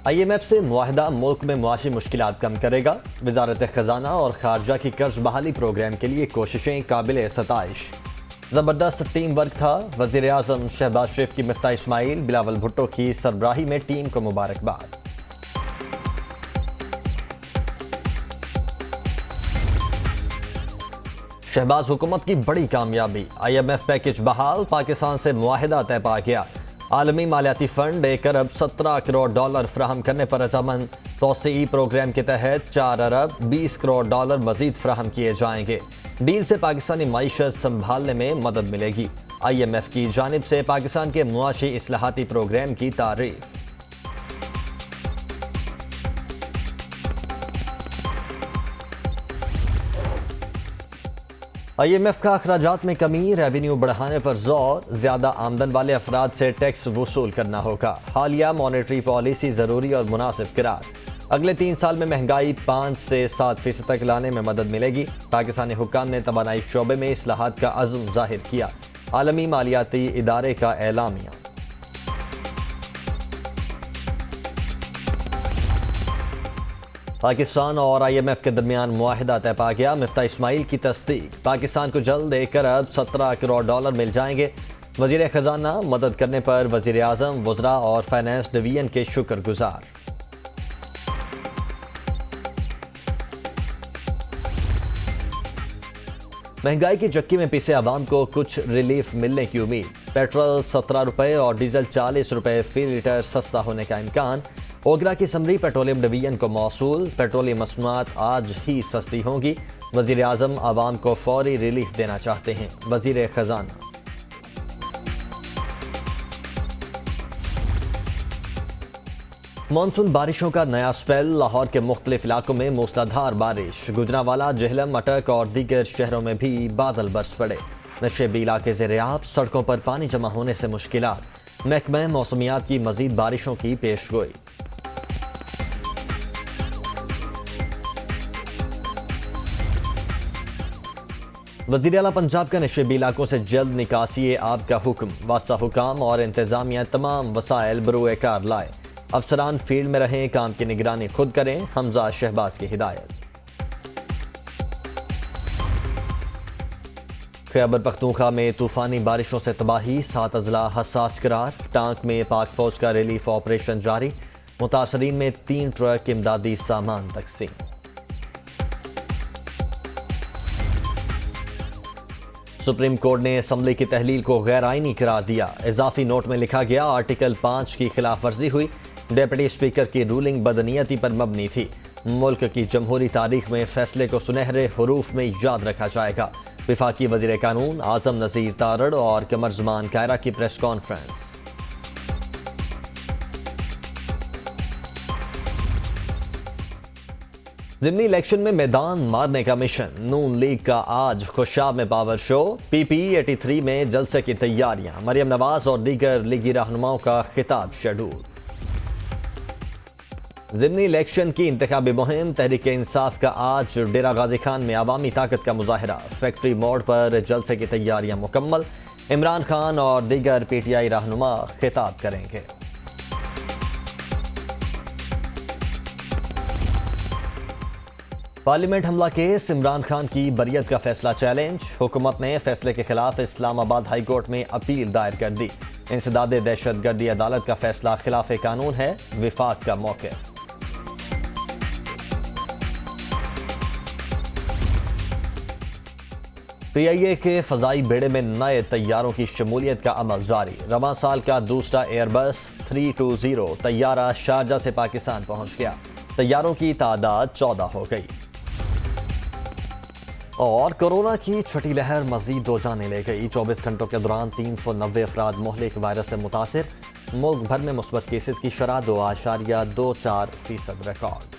IMF سے معاہدہ ملک میں معاشی مشکلات کم کرے گا۔ وزارت خزانہ اور خارجہ کی قرض بحالی پروگرام کے لیے کوششیں قابل ستائش۔ زبردست ٹیم ورک تھا۔ وزیر اعظم شہباز شریف کی مفتاح اسماعیل بلاول بھٹو کی سربراہی میں ٹیم کو مبارکباد۔ شہباز حکومت کی بڑی کامیابی، IMF پیکج بحال، پاکستان سے معاہدہ طے پا گیا۔ عالمی مالیاتی فنڈ 1 ارب 17 کروڑ ڈالر فراہم کرنے پر رضامند۔ توسیعی پروگرام کے تحت 4 ارب 20 کروڑ ڈالر مزید فراہم کیے جائیں گے۔ ڈیل سے پاکستانی معیشت سنبھالنے میں مدد ملے گی۔ IMF کی جانب سے پاکستان کے معاشی اصلاحاتی پروگرام کی تعریف۔ IMF کا اخراجات میں کمی، ریونیو بڑھانے پر زور، زیادہ آمدن والے افراد سے ٹیکس وصول کرنا ہوگا۔ حالیہ مانیٹری پالیسی ضروری اور مناسب قرار۔ اگلے 3 سال میں مہنگائی 5 سے 7% تک لانے میں مدد ملے گی۔ پاکستانی حکام نے توانائی شعبے میں اصلاحات کا عزم ظاہر کیا۔ عالمی مالیاتی ادارے کا اعلامیہ۔ پاکستان اور IMF کے درمیان معاہدہ طے پا گیا۔ مفتاح اسماعیل کی تصدیق۔ پاکستان کو جلد 1 ارب 17 کروڑ ڈالر مل جائیں گے۔ وزیر خزانہ مدد کرنے پر وزیر اعظم، وزراء اور فائنانس ڈویژن کے شکر گزار۔ مہنگائی کی چکی میں پیسے عوام کو کچھ ریلیف ملنے کی امید۔ پیٹرول 17 روپے اور ڈیزل 40 روپے فی لیٹر سستا ہونے کا امکان۔ اوگرا کی سمری پیٹرولیم ڈویژن کو موصول۔ پیٹرولیم مصنوعات آج ہی سستی ہوں گی۔ وزیر اعظم عوام کو فوری ریلیف دینا چاہتے ہیں۔ وزیر خزانہ۔ مانسون بارشوں کا نیا سپیل، لاہور کے مختلف علاقوں میں موسلادھار بارش۔ گجرانوالہ، جہلم، اٹک اور دیگر شہروں میں بھی بادل برس پڑے۔ نشیبی علاقے زیر آب، سڑکوں پر پانی جمع ہونے سے مشکلات۔ محکمہ موسمیات کی مزید بارشوں کی پیش گوئی۔ وزیر اعلیٰ پنجاب کا نشیبی علاقوں سے جلد نکاسی آب کا حکم۔ واسطہ حکام اور انتظامیہ تمام وسائل بروئے کار لائے۔ افسران فیلڈ میں رہیں، کام کی نگرانی خود کریں۔ حمزہ شہباز کی ہدایت۔ خیبر پختونخوا میں طوفانی بارشوں سے تباہی، 7 اضلاع حساس قرار۔ ٹانک میں پاک فوج کا ریلیف آپریشن جاری۔ متاثرین میں 3 ٹرک امدادی سامان تقسیم۔ سپریم کورٹ نے اسمبلی کی تحلیل کو غیر آئینی قرار دیا۔ اضافی نوٹ میں لکھا گیا آرٹیکل 5 کی خلاف ورزی ہوئی۔ ڈپٹی اسپیکر کی رولنگ بدنیتی پر مبنی تھی۔ ملک کی جمہوری تاریخ میں فیصلے کو سنہرے حروف میں یاد رکھا جائے گا۔ وفاقی وزیر قانون اعظم نذیر تارڑ اور قمر زمان کائرہ کی پریس کانفرنس۔ ضمنی الیکشن میں میدان مارنے کا مشن، نون لیگ کا آج خوشاب میں پاور شو۔ PPE 83 میں جلسے کی تیاریاں، مریم نواز اور دیگر لیگی رہنماؤں کا خطاب شیڈول۔ ضمنی الیکشن کی انتخابی مہم، تحریک انصاف کا آج ڈیرہ غازی خان میں عوامی طاقت کا مظاہرہ۔ فیکٹری موڑ پر جلسے کی تیاریاں مکمل۔ عمران خان اور دیگر PTI رہنما خطاب کریں گے۔ پارلیمنٹ حملہ کیس، عمران خان کی بریت کا فیصلہ چیلنج۔ حکومت نے فیصلے کے خلاف اسلام آباد ہائی کورٹ میں اپیل دائر کر دی۔ انسداد دہشت گردی عدالت کا فیصلہ خلاف قانون ہے، وفاق کا موقف۔ PIA کے فضائی بیڑے میں نئے طیاروں کی شمولیت کا عمل جاری۔ رواں سال کا دوسرا ایئر بس 320 طیارہ شارجہ سے پاکستان پہنچ گیا۔ طیاروں کی تعداد 14 ہو گئی۔ اور کورونا کی چھٹی لہر مزید 2 جانیں لے گئی۔ 24 گھنٹوں کے دوران 390 افراد مہلک وائرس سے متاثر۔ ملک بھر میں مثبت کیسز کی شرح 2.24% ریکارڈ۔